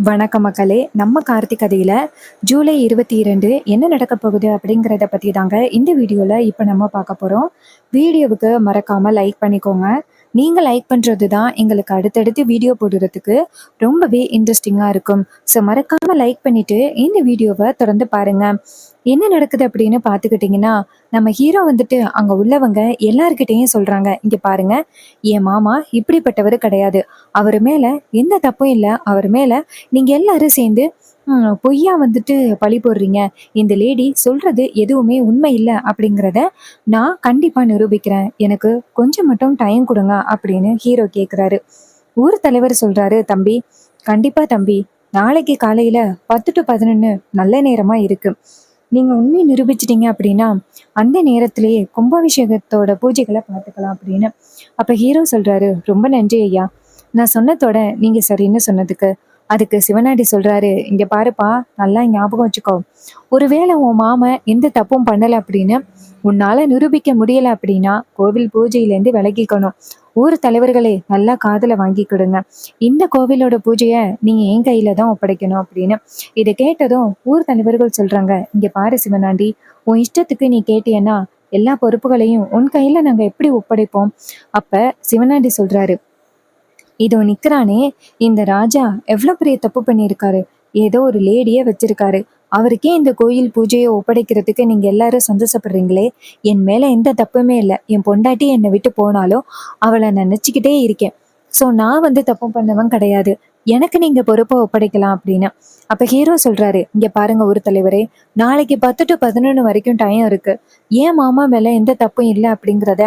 வணக்க மக்களே! நம்ம கார்த்திக் கதையில ஜூலை 22 என்ன நடக்கப் போகுது அப்படிங்கிறத பத்தி தாங்க இந்த வீடியோல இப்ப நம்ம பார்க்க போறோம். வீடியோவுக்கு மறக்காம லைக் பண்ணிக்கோங்க. நீங்க லைக் பண்றது தான் எங்களுக்கு அடுத்தடுத்து வீடியோ போடுறதுக்கு ரொம்பவே இன்ட்ரெஸ்டிங்கா இருக்கும். ஸோ மறக்காம லைக் பண்ணிட்டு இந்த வீடியோவ தொடர்ந்து பாருங்க. என்ன நடக்குது அப்படின்னு பார்த்துக்கிட்டிங்கன்னா, நம்ம ஹீரோ வந்துட்டு அங்க உள்ளவங்க எல்லார்கிட்டயும் சொல்றாங்க. இங்க பாருங்க, என் மாமா இப்படிப்பட்டவரு கிடையாது. அவரு மேல எந்த தப்பும் இல்ல. அவர் மேல நீங்க எல்லாரும் சேர்ந்து பொய்யா வந்துட்டு பழி போடுறீங்க. இந்த லேடி சொல்றது எதுவுமே உண்மை இல்ல அப்படிங்கிறத நான் கண்டிப்பா நிரூபிக்கிறேன். எனக்கு கொஞ்சம் மட்டும் டைம் குடுங்க அப்படின்னு ஹீரோ கேட்குறாரு. ஊர் தலைவர் சொல்றாரு, தம்பி, கண்டிப்பா தம்பி. நாளைக்கு காலையில 10 to 11 நல்ல நேரமா இருக்கு. நீங்க உண்மைய நிரூபிச்சிட்டீங்க அப்படின்னா, அந்த நேரத்திலேயே கும்பாபிஷேகத்தோட பூஜைகள பார்த்துக்கலாம் அப்படின்னு. அப்ப ஹீரோ சொல்றாரு, ரொம்ப நன்றி ஐயா. நான் சொன்னதோட நீங்க சரின்னு சொன்னதுக்கு. அதுக்கு சிவனாண்டி சொல்றாரு, இங்க பாருப்பா, நல்லா ஞாபகம் வச்சுக்கோ. ஒருவேளை உன் மாமன் எந்த தப்பும் பண்ணல அப்படின்னு உன்னால நிரூபிக்க முடியல அப்படின்னா கோவில் பூஜையிலேருந்து விலகிக்கணும். ஊர் தலைவர்களே, நல்லா காதுல வாங்கிக்கிடுங்க. இந்த கோவிலோட பூஜைய நீங்க என் கையில தான் ஒப்படைக்கணும் அப்படின்னு. இதை கேட்டதும் ஊர் தலைவர்கள் சொல்றாங்க, இங்க பாரு சிவனாண்டி, உன் இஷ்டத்துக்கு நீ கேட்டியன்னா எல்லா பொறுப்புகளையும் உன் கையில நாங்க எப்படி ஒப்படைப்போம்? அப்ப சிவனாண்டி சொல்றாரு, இதோ நிக்கிறானே இந்த ராஜா எவ்வளோ பெரிய தப்பு பண்ணியிருக்காரு. ஏதோ ஒரு லேடிய வச்சிருக்காரு. அவருக்கே இந்த கோயில் பூஜையை ஒப்படைக்கிறதுக்கு நீங்க எல்லாரும் சந்தோஷப்படுறீங்களே. என் மேல எந்த தப்புமே இல்லை. என் பொண்டாட்டி என்னை விட்டு போனாலும் அவளை நினைச்சுக்கிட்டே இருக்கேன். ஸோ நான் வந்து தப்பு பண்ணவன் கிடையாது. எனக்கு நீங்க பொறுப்பை ஒப்படைக்கலாம் அப்படின்னு. அப்ப ஹீரோ சொல்றாரு, இங்க பாருங்க ஒரு தலைவரே, நாளைக்கு 10 to 11 வரைக்கும் டைம் இருக்கு. ஏன் மாமா மேல எந்த தப்பும் இல்லை அப்படிங்கிறத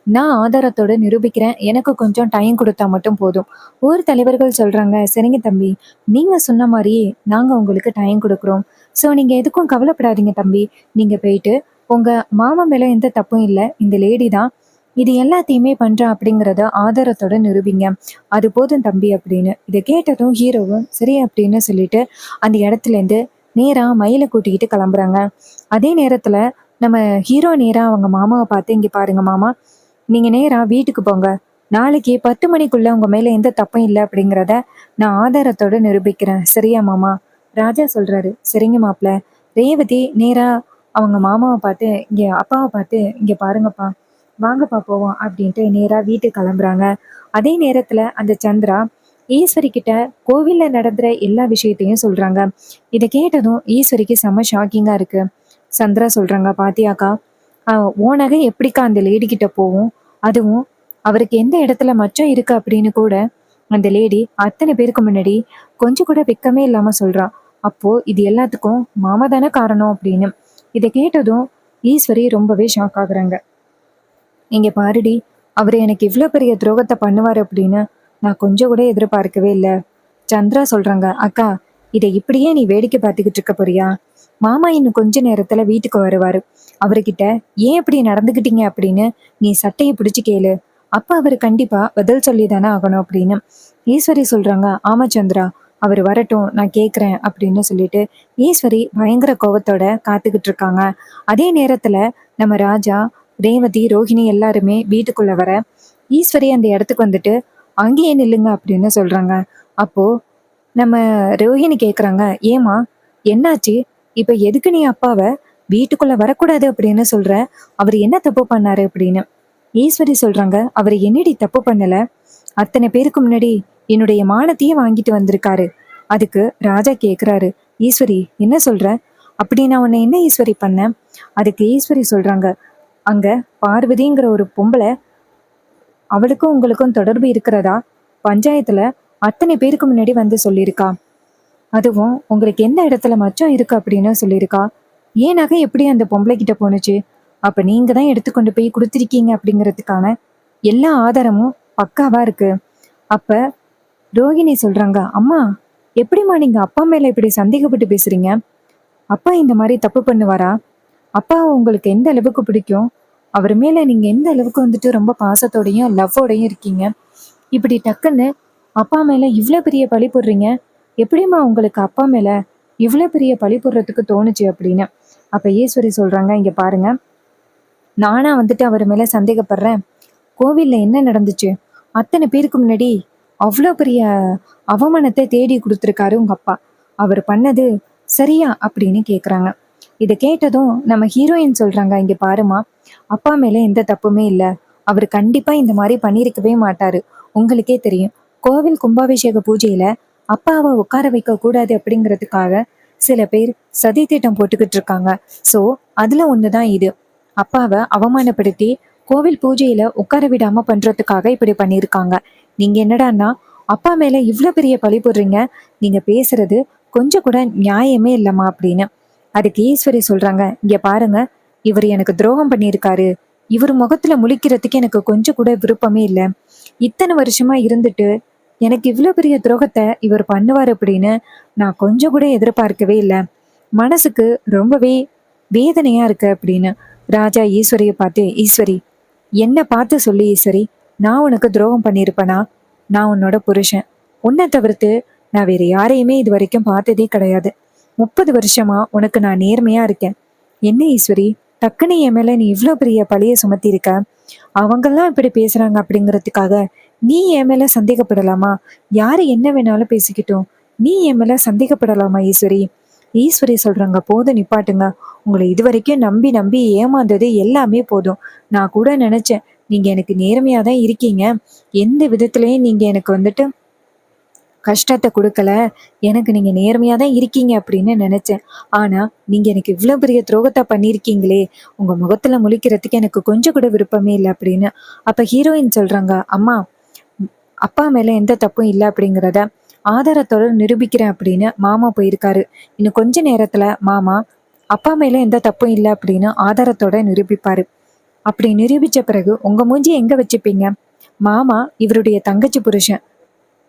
நான் ஆதாரத்தோட நிரூபிக்கிறேன். எனக்கு கொஞ்சம் டைம் கொடுத்தா மட்டும் போதும். ஊர் தலைவர்கள் சொல்றாங்க, சரிங்க தம்பி, நீங்க சொன்ன மாதிரியே நாங்க உங்களுக்கு டைம் கொடுக்குறோம். ஸோ நீங்க எதுக்கும் கவலைப்படாதீங்க தம்பி. நீங்க போயிட்டு உங்க மாமா மேல எந்த தப்பும் இல்லை. இந்த லேடி தான் இது எல்லாத்தையுமே பண்றா அப்படிங்கிறத ஆதாரத்தோட நிரூபிங்க. அது போதும் தம்பி அப்படின்னு. இதை கேட்டதும் ஹீரோவும் சரி அப்படின்னு சொல்லிட்டு அந்த இடத்துல இருந்து நேரா மயிலை கூட்டிக்கிட்டு கிளம்புறாங்க. அதே நேரத்துல நம்ம ஹீரோ நேரா அவங்க மாமாவை பார்த்து, இங்க பாருங்க மாமா, நீங்க நேரா வீட்டுக்கு போங்க. நாளைக்கு 10 மணிக்குள்ள உங்க மேல எந்த தப்பும் இல்லை அப்படிங்கிறத நான் ஆதாரத்தோட நிரூபிக்கிறேன். சரியா மாமா? ராஜா சொல்றாரு, சரிங்க மாப்ள. ரேவதி நேரா அவங்க மாமாவை பார்த்து, இங்க அப்பாவை பார்த்து, இங்க பாருங்கப்பா, வாங்கப்பா போவோம் அப்படின்ட்டு நேரா வீட்டுக்கு கிளம்புறாங்க. அதே நேரத்துல அந்த சந்திரா ஈஸ்வரி கிட்ட கோவில்ல நடந்துற எல்லா விஷயத்தையும் சொல்றாங்க. இதை கேட்டதும் ஈஸ்வரிக்கு செம்ம ஷாக்கிங்கா இருக்கு. சந்திரா சொல்றாங்க, பாத்தியாக்கா, உன் நகை எப்படிக்கா அந்த லேடி கிட்ட போகும்? அதுவும் அவருக்கு எந்த இடத்துல மச்சம் இருக்கு அப்படின்னு கூட அந்த லேடி அத்தனை பேருக்கு முன்னாடி கொஞ்சம் கூட வெக்கமே இல்லாம சொல்றா. அப்போ இது எல்லாத்துக்கும் மாமா தானே காரணம் அப்படின்னு. இதை கேட்டதும் ஈஸ்வரி ரொம்பவே ஷாக் ஆகுறாங்க. இங்க பாருடி, அவரு எனக்கு இவ்வளவு பெரிய துரோகத்தை பண்ணுவாரு அப்படின்னு நான் கொஞ்சம் கூட எதிர்பார்க்கவே இல்லை. சந்திரா சொல்றாங்க, அக்கா, இதை இப்படியே நீ வேடிக்கை பார்த்துக்கிட்டு இருக்க போறியா? மாமா இன்னும் கொஞ்ச நேரத்துல வீட்டுக்கு வருவாரு. அவர்கிட்ட ஏன் இப்படி நடந்துக்கிட்டீங்க அப்படின்னு நீ சட்டையை பிடிச்சு கேளு. அப்ப அவர் கண்டிப்பா பதில் சொல்லி தானே ஆகணும் அப்படின்னு. ஈஸ்வரி சொல்றாங்க, ஆமா சந்திரா, அவர் வரட்டும், நான் கேக்குறேன் அப்படின்னு சொல்லிட்டு ஈஸ்வரி பயங்கர கோவத்தோட காத்துக்கிட்டு இருக்காங்க. அதே நேரத்துல நம்ம ராஜா, ரேவதி, ரோஹிணி எல்லாருமே வீட்டுக்குள்ள வர ஈஸ்வரி அந்த இடத்துக்கு வந்துட்டு அங்கேயே நில்லுங்க அப்படின்னு சொல்றாங்க. அப்போ நம்ம ரோஹிணி கேக்குறாங்க, ஏமா, என்னாச்சு? இப்ப எதுக்கு நீ அப்பாவை வீட்டுக்குள்ள வரக்கூடாது அப்படின்னு சொல்ற? அவர் என்ன தப்பு பண்ணாரு அப்படின்னு. ஈஸ்வரி சொல்றாங்க, அவர் என்னடி தப்பு பண்ணல. அத்தனை பேருக்கு முன்னாடி என்னுடைய மானத்தையே வாங்கிட்டு வந்திருக்காரு. அதுக்கு ராஜா கேக்குறாரு, ஈஸ்வரி என்ன சொல்ற? அப்படி நான் உன்னை என்ன ஈஸ்வரி பண்ணேன்? அதுக்கு ஈஸ்வரி சொல்றாங்க, அங்க பார்வதிங்கிற ஒரு பொம்பளை, அவளுக்கும் உங்களுக்கும் தொடர்பு இருக்கிறதா பஞ்சாயத்துல அத்தனை பேருக்கு முன்னாடி வந்து சொல்லியிருக்கா. அதுவும் உங்களுக்கு எந்த இடத்துல மச்சம் இருக்கு அப்படின்னு சொல்லியிருக்கா. ஏன் நகை எப்படி அந்த பொம்பளை கிட்ட போனுச்சு? அப்ப நீங்க தான் எடுத்து கொண்டு போய் கொடுத்திருக்கீங்க அப்படிங்கிறதுக்கான எல்லா ஆதாரமும் பக்காவா இருக்கு. அப்ப ரோகிணி சொல்றாங்க, அம்மா, எப்படிம்மா நீங்க அப்பா மேல இப்படி சந்தேகப்பட்டு பேசுறீங்க? அப்பா இந்த மாதிரி தப்பு பண்ணுவாரா? அப்பா உங்களுக்கு எந்த அளவுக்கு பிடிக்கும்? அவர் மேல நீங்க எந்த அளவுக்கு வந்துட்டு ரொம்ப பாசத்தோடையும் லவ்வோடையும் இருக்கீங்க? இப்படி டக்குன்னு அப்பா மேல இவ்வளவு பெரிய பழி போடுறீங்க. எப்படிம்மா உங்களுக்கு அப்பா மேல இவ்வளவு பெரிய பழி போடுறதுக்கு தோணுச்சு அப்படின்னு. அப்ப ஈஸ்வரி சொல்றாங்க, இங்க பாருங்க, நானா வந்துட்டு அவர் மேல சந்தேகப்படுறேன்? கோவில்ல என்ன நடந்துச்சு? அத்தனை பேருக்கு முன்னாடி அவ்வளோ பெரிய அவமானத்தை தேடி கொடுத்துருக்காரு உங்க அப்பா. அவர் பண்ணது சரியா அப்படின்னு கேக்குறாங்க. இதை கேட்டதும் நம்ம ஹீரோயின் சொல்றாங்க, இங்க பாருமா, அப்பா மேல எந்த தப்புமே இல்ல. அவர் கண்டிப்பா இந்த மாதிரி பண்ணியிருக்கவே மாட்டாரு. உங்களுக்கே தெரியும், கோவில் கும்பாபிஷேக பூஜையில அப்பாவை உட்கார வைக்க கூடாது அப்படிங்கிறதுக்காக சில பேர் சதி திட்டம் போட்டுக்கிட்டு இருக்காங்க. சோ அதுல ஒண்ணுதான் இது. அப்பாவை அவமானப்படுத்தி கோவில் பூஜையில உட்கார விடாம பண்றதுக்காக இப்படி பண்ணியிருக்காங்க. நீங்க என்னடான்னா அப்பா மேல இவ்ளோ பெரிய பழி போடுறீங்க. நீங்க பேசுறது கொஞ்சம் கூட நியாயமே இல்லம்மா அப்படின்னு. அதுக்கு ஈஸ்வரி சொல்றாங்க, இங்க பாருங்க, இவர் எனக்கு துரோகம் பண்ணியிருக்காரு. இவர் முகத்துல முழிக்கிறதுக்கு எனக்கு கொஞ்சம் கூட விருப்பமே இல்லை. இத்தனை வருஷமா இருந்துட்டு எனக்கு இவ்வளவு பெரிய துரோகத்தை இவர் பண்ணுவார் அப்படின்னு நான் கொஞ்சம் கூட எதிர்பார்க்கவே இல்லை. மனசுக்கு ரொம்பவே வேதனையா இருக்கு அப்படின்னு. ராஜா ஈஸ்வரியை பார்த்து, ஈஸ்வரி, என்ன பார்த்து சொல்லி ஈஸ்வரி, நான் உனக்கு துரோகம் பண்ணியிருப்பேனா? நான் உன்னோட புருஷன். உன்னை தவிர்த்து நான் வேற யாரையுமே இது வரைக்கும் பார்த்ததே கிடையாது. 30 வருஷமா உனக்கு நான் நேர்மையா இருக்கேன். என்ன ஈஸ்வரி, டக்குன்னு என் மேல நீ இவ்வளோ பெரிய பழிய சுமத்தி இருக்க. அவங்கெல்லாம் இப்படி பேசுறாங்க அப்படிங்கிறதுக்காக நீ என் மேல சந்தேகப்படலாமா? யாரு என்ன வேணாலும் பேசிக்கிட்டோம், நீ என் மேல சந்தேகப்படலாமா ஈஸ்வரி? ஈஸ்வரி சொல்றாங்க, போதும் நிப்பாட்டுங்க. உங்களை இது வரைக்கும் நம்பி நம்பி ஏமாந்தது எல்லாமே போதும். நான் கூட நினைச்சேன் நீங்க எனக்கு நேர்மையா தான் இருக்கீங்க, எந்த விதத்திலயும் நீங்க எனக்கு வந்துட்டு கஷ்டத்தை கொடுக்கல, எனக்கு நீங்க நேர்மையா தான் இருக்கீங்க அப்படின்னு நினைச்சேன். ஆனா நீங்க எனக்கு இவ்வளவு பெரிய துரோகத்தை பண்ணியிருக்கீங்களே, உங்க முகத்துல முழிக்கிறதுக்கு எனக்கு கொஞ்சம் கூட விருப்பமே இல்லை அப்படின்னு. அப்ப ஹீரோயின் சொல்றாங்க, அம்மா, அப்பா மேல எந்த தப்பும் இல்லை அப்படிங்கிறத ஆதாரத்தோட நிரூபிக்கிறேன் அப்படின்னு மாமா போயிருக்காரு. இன்னும் கொஞ்ச நேரத்துல மாமா அப்பா மேல எந்த தப்பும் இல்லை அப்படின்னு ஆதாரத்தோட நிரூபிப்பாரு. அப்படி நிரூபிச்ச பிறகு உங்க மூஞ்சி எங்க வச்சுப்பீங்க? மாமா இவருடைய தங்கச்சி புருஷன்,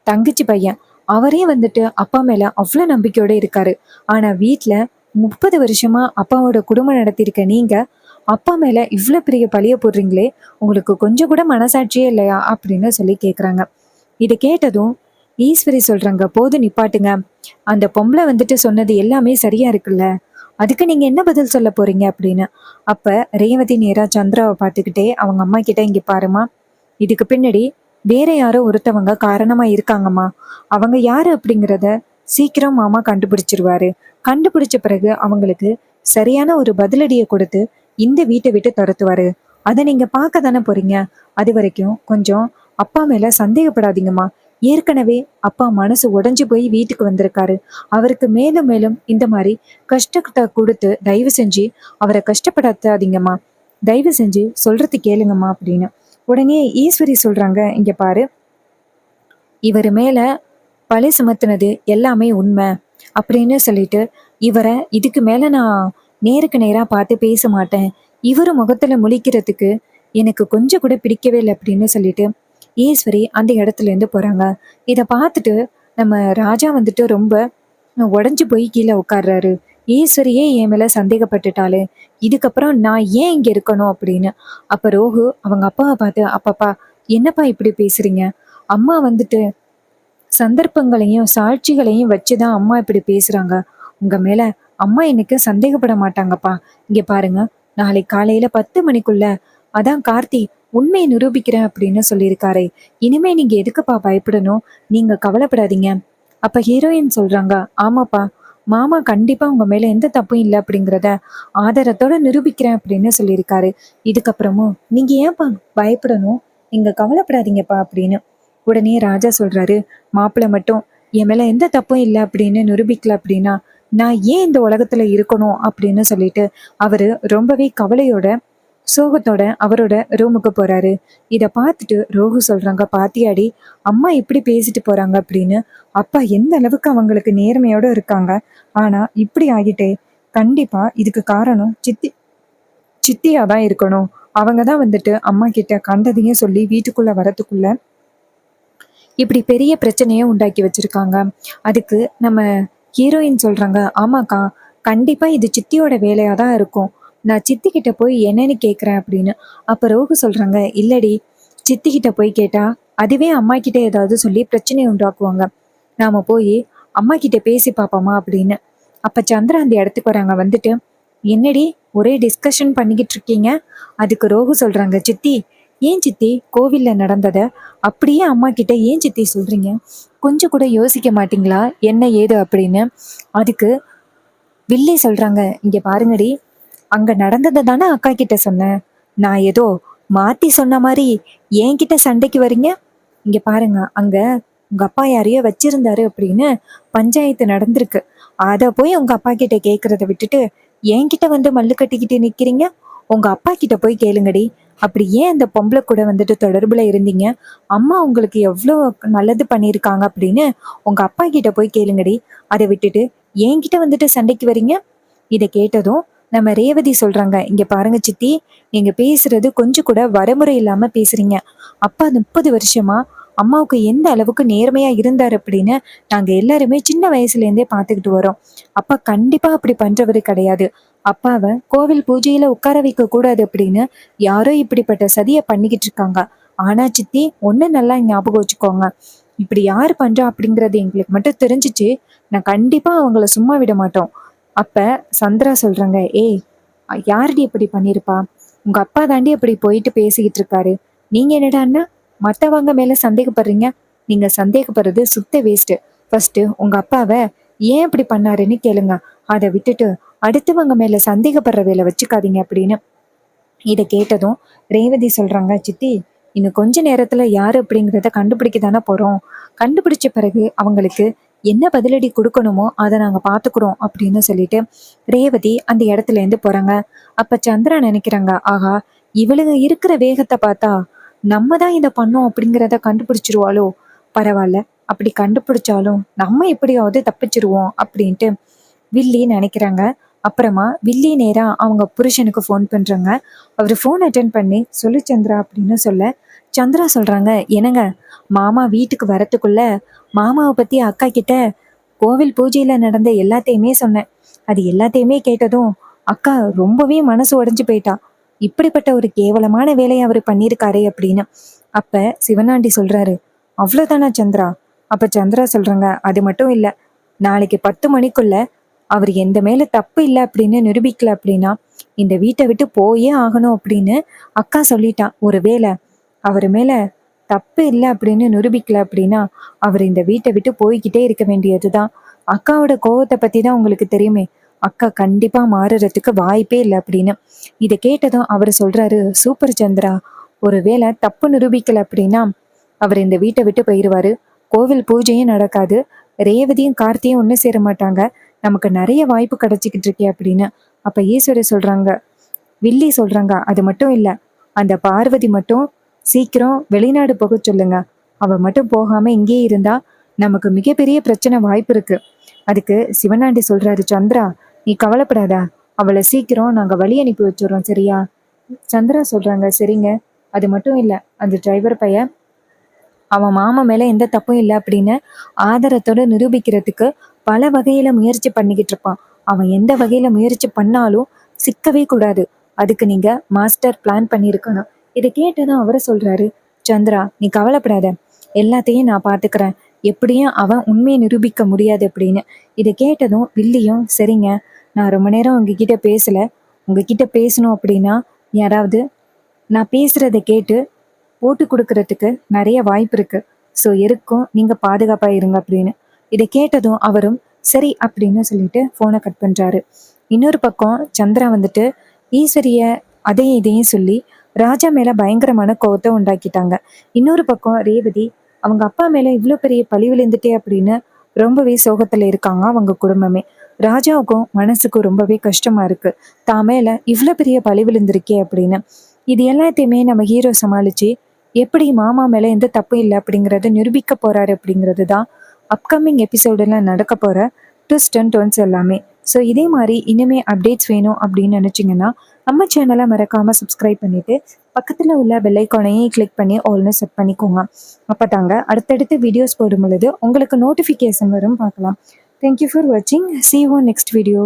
தங்கச்சி பையன், அவரே வந்துட்டு அப்பா மேல அவ்வளவு நம்பிக்கையோட இருக்காரு. ஆனா வீட்ல 30 வருஷமா அப்பாவோட குடும்பம் நடத்தியிருக்க நீங்க அப்பா மேல இவ்வளவு பெரிய பழிய போடுறீங்களே, உங்களுக்கு கொஞ்சம் கூட மனசாட்சியே இல்லையா அப்படின்னு சொல்லி கேக்குறாங்க. இதை கேட்டதும் ஈஸ்வரி சொல்றாங்க, போது நிப்பாட்டுங்க. அந்த பொம்பளை வந்துட்டு சொன்னது எல்லாமே சரியா இருக்குல்ல, அதுக்கு நீங்க என்ன பதில் சொல்ல போறீங்க அப்படின்னு. அப்ப ரேவதி நேரா சந்திராவை பார்த்துக்கிட்டே அவங்க அம்மா கிட்ட, இங்க பாருமா, இதுக்கு பின்னாடி வேற யாரோ ஒருத்தவங்க காரணமா இருக்காங்கம்மா. அவங்க யாரு அப்படிங்கிறத சீக்கிரம் மாமா கண்டுபிடிச்சிருவாரு. கண்டுபிடிச்ச பிறகு அவங்களுக்கு சரியான ஒரு பதிலடியை கொடுத்து இந்த வீட்டை விட்டு துரத்துவாரு. அதை நீங்க பார்க்க தானே போறீங்க. அது வரைக்கும் கொஞ்சம் அப்பா மேல சந்தேகப்படாதீங்கம்மா. ஏற்கனவே அப்பா மனசு உடைஞ்சு போய் வீட்டுக்கு வந்திருக்காரு. அவருக்கு மேலும் மேலும் இந்த மாதிரி கஷ்டத்தை கொடுத்து தயவு செஞ்சு அவரை கஷ்டப்படாதீங்கம்மா. தயவு செஞ்சு சொல்றது கேளுங்கம்மா அப்படின்னு. உடனே ஈஸ்வரி சொல்றாங்க, இங்க பாரு, இவர் மேல பழி சுமத்துனது எல்லாமே உண்மை அப்படின்னு சொல்லிட்டு இவரை இதுக்கு மேல நான் நேருக்கு நேரா பார்த்து பேச மாட்டேன். இவரு முகத்துல முழிக்கிறதுக்கு எனக்கு கொஞ்சம் கூட பிடிக்கவே இல்லை அப்படின்னு சொல்லிட்டு ஈஸ்வரி அந்த இடத்துல இருந்து போறாங்க. இதை பார்த்துட்டு நம்ம ராஜா வந்துட்டு ரொம்ப உடஞ்சு போய் கீழே உட்கார்றாரு. ஈஸ்வரியே என் மேல சந்தேகப்பட்டுட்டாலே, இதுக்கப்புறம் நான் ஏன் இங்க இருக்கணும் அப்படின்னு. அப்ப ரோகு அவங்க அப்பாவை பார்த்து, அப்பப்பா, என்னப்பா இப்படி பேசுறீங்க? அம்மா வந்துட்டு சந்தர்ப்பங்களையும் சாட்சிகளையும் வச்சுதான் அம்மா இப்படி பேசுறாங்க. உங்க மேல அம்மா இன்னைக்கு சந்தேகப்பட மாட்டாங்கப்பா. இங்க பாருங்க, நாளை காலையில 10 மணிக்குள்ள அதான் கார்த்தி உண்மையை நிரூபிக்கிறேன் அப்படின்னு சொல்லியிருக்காரே, இனிமே நீங்க எதுக்குப்பா பயப்படணும்? நீங்க கவலைப்படாதீங்க. அப்ப ஹீரோயின் சொல்றாங்க, ஆமாப்பா, மாமா கண்டிப்பா உங்க மேல எந்த தப்பும் இல்லை அப்படிங்கிறத ஆதாரத்தோட நிரூபிக்கிறேன் அப்படின்னு சொல்லியிருக்காரு. இதுக்கப்புறமும் நீங்க ஏன்ப்பா பயப்படணும்? நீங்க கவலைப்படாதீங்கப்பா அப்படின்னு. உடனே ராஜா சொல்றாரு, மாப்பிள்ளை மட்டும் என் மேல எந்த தப்பும் இல்லை அப்படின்னு நிரூபிக்கல அப்படின்னா நான் ஏன் இந்த உலகத்துல இருக்கணும் அப்படின்னு சொல்லிட்டு அவரு ரொம்பவே கவலையோட சோகத்தோட அவரோட ரூமுக்கு போறாரு. இத பார்த்துட்டு ரோகு சொல்றாங்க, பாத்தியாடி அம்மா எப்படி பேசிட்டு போறாங்க அப்படின்னு. அப்பா எந்த அளவுக்கு அவங்களுக்கு நேர்மையோட இருக்காங்க, ஆனா இப்படி ஆகிட்டே. கண்டிப்பா இதுக்கு காரணம் சித்தியா தான் இருக்கணும். அவங்கதான் வந்துட்டு அம்மா கிட்ட கண்டதையும் சொல்லி வீட்டுக்குள்ள வரத்துக்குள்ள இப்படி பெரிய பிரச்சனையை உண்டாக்கி வச்சிருக்காங்க. அதுக்கு நம்ம ஹீரோயின் சொல்றாங்க, ஆமாக்கா, கண்டிப்பா இது சித்தியோட வேலையா தான் இருக்கும். நான் சித்தி கிட்ட போய் என்னன்னு கேக்குறேன் அப்படின்னு. அப்ப ரோகு சொல்றாங்க, இல்லடி, சித்தி கிட்ட போய் கேட்டா அதுவே அம்மா கிட்ட ஏதாவது சொல்லி பிரச்சனையை உண்டாக்குவாங்க. நாம போய் அம்மா கிட்ட பேசி பாப்போமா அப்படின்னு. அப்ப சந்திரா அந்த இடத்துக்கு வராங்க. வந்துட்டு, என்னடி ஒரே டிஸ்கஷன் பண்ணிக்கிட்டு இருக்கீங்க? அதுக்கு ரோகு சொல்றாங்க, சித்தி, ஏன் சித்தி கோவில்ல நடந்ததை அப்படியே அம்மா கிட்ட ஏன் சித்தி சொல்றீங்க? கொஞ்சம் கூட யோசிக்க மாட்டீங்களா என்ன ஏது அப்படின்னு? அதுக்கு வில்லி சொல்றாங்க, இங்க பாருங்கடி, அங்க நடந்ததை தானே அக்கா கிட்ட சொன்னேன். நான் ஏதோ மாத்தி சொன்ன மாதிரி என்கிட்ட சண்டைக்கு வரீங்க. இங்க பாருங்க, அங்க உங்க அப்பா யாரையோ வச்சிருந்தாரு அப்படின்னு பஞ்சாயத்து நடந்திருக்கு. அத போய் உங்க அப்பா கிட்ட கேக்குறத விட்டுட்டு என்கிட்ட வந்து மல்லு கட்டிக்கிட்டு நிக்கிறீங்க. உங்க அப்பா கிட்ட போய் கேளுங்கடி. அப்படி ஏன் அந்த பொம்பளை கூட வந்துட்டு தொடர்புல இருந்தீங்க? அம்மா உங்களுக்கு எவ்வளோ நல்லது பண்ணியிருக்காங்க அப்படின்னு உங்க அப்பா கிட்ட போய் கேளுங்கடி. அதை விட்டுட்டு என்கிட்ட வந்துட்டு சண்டைக்கு வரீங்க. இதை கேட்டதும் நம்ம ரேவதி சொல்றாங்க, இங்க பாருங்க சித்தி, நீங்க பேசுறது கொஞ்சம் கூட வரமுறை இல்லாம பேசுறீங்க. அப்பா 30 வருஷமா அம்மாவுக்கு எந்த அளவுக்கு நேர்மையா இருந்தாரு அப்படின்னு நாங்க எல்லாருமே சின்ன வயசுல இருந்தே பாத்துக்கிட்டு வரோம். அப்பா கண்டிப்பா அப்படி பண்றவரு கிடையாது. அப்பாவை கோவில் பூஜையில உட்கார வைக்க கூடாது அப்படின்னு யாரோ இப்படிப்பட்ட சதியை பண்ணிக்கிட்டு இருக்காங்க. ஆனா சித்தி, ஒண்ணு நல்லா ஞாபகம் வச்சுக்கோங்க, இப்படி யாரு பண்றா அப்படிங்கறது எங்களுக்கு மட்டும் தெரிஞ்சுச்சு, நான் கண்டிப்பா அவங்கள சும்மா விட மாட்டோம். அப்ப சந்திரா சொல்றாங்க, ஏய், யாருடி இப்படி பண்ணிருப்பா? உங்க அப்பா தாண்டி அப்படி போயிட்டு பேசிக்கிட்டு இருக்காரு. நீங்க என்னடான்னா மத்தவங்க மேல சந்தேகப்படுறீங்க. நீங்க சந்தேகப்படுறது சுத்த வேஸ்ட். ஃபர்ஸ்ட் உங்க அப்பாவை ஏன் இப்படி பண்ணாருன்னு கேளுங்க. அதை விட்டுட்டு அடுத்தவங்க மேல சந்தேகப்படுற வேலை வச்சுக்காதீங்க அப்படின்னு. இதை கேட்டதும் ரேவதி சொல்றாங்க, சித்தி, இன்னும் கொஞ்ச நேரத்துல யாரு அப்படிங்கிறத கண்டுபிடிக்க தானே போறோம். கண்டுபிடிச்ச பிறகு அவங்களுக்கு என்ன பதிலடி கொடுக்கணுமோ அதை நாங்க பாத்துக்கிறோம் அப்படின்னு சொல்லிட்டு ரேவதி அந்த இடத்துல இருந்து போறாங்க. அப்ப சந்திரா நினைக்கிறாங்க, ஆகா, இவளுங்க இருக்கிற வேகத்தை பார்த்தா நம்ம தான் இதை பண்ணோம் அப்படிங்கிறத கண்டுபிடிச்சிருவாளோ. பரவாயில்ல, அப்படி கண்டுபிடிச்சாலும் நம்ம எப்படியாவது தப்பிச்சிருவோம் அப்படின்ட்டு வில்லி நினைக்கிறாங்க. அப்புறமா வில்லி நேரா அவங்க புருஷனுக்கு ஃபோன் பண்றாங்க. அவர் ஃபோன் அட்டன் பண்ணி, சொல்லு சந்திரா அப்படின்னு சொல்ல, சந்திரா சொல்றாங்க, என்னங்க, மாமா வீட்டுக்கு வரத்துக்குள்ள மாமாவை பத்தி அக்கா கிட்ட கோவில் பூஜையில நடந்த எல்லாத்தையுமே சொன்னேன். அது எல்லாத்தையுமே கேட்டதும் அக்கா ரொம்பவே மனசு உடைஞ்சு போயிட்டா. இப்படிப்பட்ட ஒரு கேவலமான வேலையை அவர் பண்ணியிருக்காரே அப்படின்னு. அப்ப சிவனாண்டி சொல்றாரு, அவ்வளவுதானா சந்திரா? அப்ப சந்திரா சொல்றாங்க, அது மட்டும் இல்ல, நாளைக்கு 10 மணிக்குள்ள அவர் எந்த மேல தப்பு இல்லை அப்படின்னு நிரூபிக்கல அப்படின்னா இந்த வீட்டை விட்டு போயே ஆகணும் அப்படின்னு அக்கா சொல்லிட்டா. ஒருவேளை அவர் மேல தப்பு இல்லை அப்படின்னு நிரூபிக்கல அப்படின்னா அவர் இந்த வீட்டை விட்டு போய்கிட்டே இருக்க வேண்டியதுதான். அக்காவோட கோவத்தை பத்தி தான் உங்களுக்கு தெரியுமே. அக்கா கண்டிப்பா மாறுறதுக்கு வாய்ப்பே இல்லை அப்படின்னு. இதை கேட்டதும் அவர் சொல்றாரு, சூப்பர் சந்திரா, ஒருவேளை தப்பு நிரூபிக்கல அப்படின்னா அவர் இந்த வீட்டை விட்டு போயிடுவாரு. கோவில் பூஜையும் நடக்காது. ரேவதியும் கார்த்தியும் ஒண்ணு சேர மாட்டாங்க. நமக்கு நிறைய வாய்ப்பு கிடைச்சிக்கிட்டு இருக்கே அப்படின்னு. அப்ப ஈஸ்வரி சொல்றாங்க, வில்லி சொல்றாங்க, அது மட்டும் இல்ல, அந்த பார்வதி மட்டும் சீக்கிரம் வெளிநாடு போக சொல்லுங்க. அவ மட்டும் போகாம இங்கேயே இருந்தா நமக்கு மிகப்பெரிய பிரச்சனை வாய்ப்பு இருக்கு. அதுக்கு சிவனாண்டி சொல்றாரு, சந்திரா, நீ கவலைப்படாத, அவளை சீக்கிரம் நாங்க வழி அனுப்பி வச்சிடறோம், சரியா? சந்திரா சொல்றாங்க, சரிங்க. அது மட்டும் இல்ல, அந்த டிரைவர் பையன் அவன் மாமா மேல எந்த தப்பும் இல்லை அப்படின்னு ஆதாரத்தோட நிரூபிக்கிறதுக்கு பல வகையில முயற்சி பண்ணிக்கிட்டு இருப்பான். அவன் எந்த வகையில முயற்சி பண்ணாலும் சிக்கவே கூடாது. அதுக்கு நீங்க மாஸ்டர் பிளான் பண்ணியிருக்கணும். இதை கேட்டதும் அவரை சொல்றாரு, சந்திரா, நீ கவலைப்படாத, எல்லாத்தையும் நான் பாத்துக்கிறேன். எப்படியும் அவன் உண்மையை நிரூபிக்க முடியாது அப்படின்னு. இதை கேட்டதும் வில்லியும், சரிங்க, நான் ரொம்ப நேரம் உங்ககிட்ட பேசல. உங்ககிட்ட பேசணும் அப்படின்னா யாராவது நான் பேசுறத கேட்டு போட்டு கொடுக்கறதுக்கு நிறைய வாய்ப்பு இருக்கு. ஸோ எதுக்கும் நீங்க பாதுகாப்பா இருங்க அப்படின்னு. இதை கேட்டதும் அவரும் சரி அப்படின்னு சொல்லிட்டு போனை கட் பண்றாரு. இன்னொரு பக்கம் சந்திரா வந்துட்டு ஈஸ்வரிய அதையும் இதையும் சொல்லி ராஜா மேல பயங்கரமான கோவத்தை உண்டாக்கிட்டாங்க. இன்னொரு பக்கம் ரேவதி அவங்க அப்பா மேல இவ்வளோ பெரிய பழி விழுந்துட்டே அப்படின்னு ரொம்பவே சோகத்துல இருக்காங்க அவங்க குடும்பமே. ராஜாவுக்கும் மனசுக்கு ரொம்பவே கஷ்டமா இருக்கு, தான் மேல இவ்வளோ பெரிய பழி விழுந்திருக்கே அப்படின்னு. இது எல்லாத்தையுமே நம்ம ஹீரோ சமாளிச்சு எப்படி மாமா மேல எந்த தப்பும் இல்லை அப்படிங்கறத நிரூபிக்க போறாரு அப்படிங்கிறது தான் அப்கமிங் எபிசோடுல நடக்க போற ட்விஸ்ட் அண்ட் டர்ன்ஸ் எல்லாமே. ஸோ இதே மாதிரி இனிமே அப்டேட்ஸ் வேணும் அப்படின்னு நினைச்சீங்கன்னா நம்ம சேனலை மறக்காம சப்ஸ்கிரைப் பண்ணிட்டு பக்கத்துல உள்ள பெல் ஐக்கானையும் கிளிக் பண்ணி ஆல்னு செட் பண்ணிக்கோங்க. அப்பதாங்க அடுத்தடுத்து வீடியோஸ் போடும் பொழுது உங்களுக்கு நோட்டிஃபிகேஷன் வரும் பார்க்கலாம். தேங்க்யூ ஃபார் வாட்சிங். See you on next video.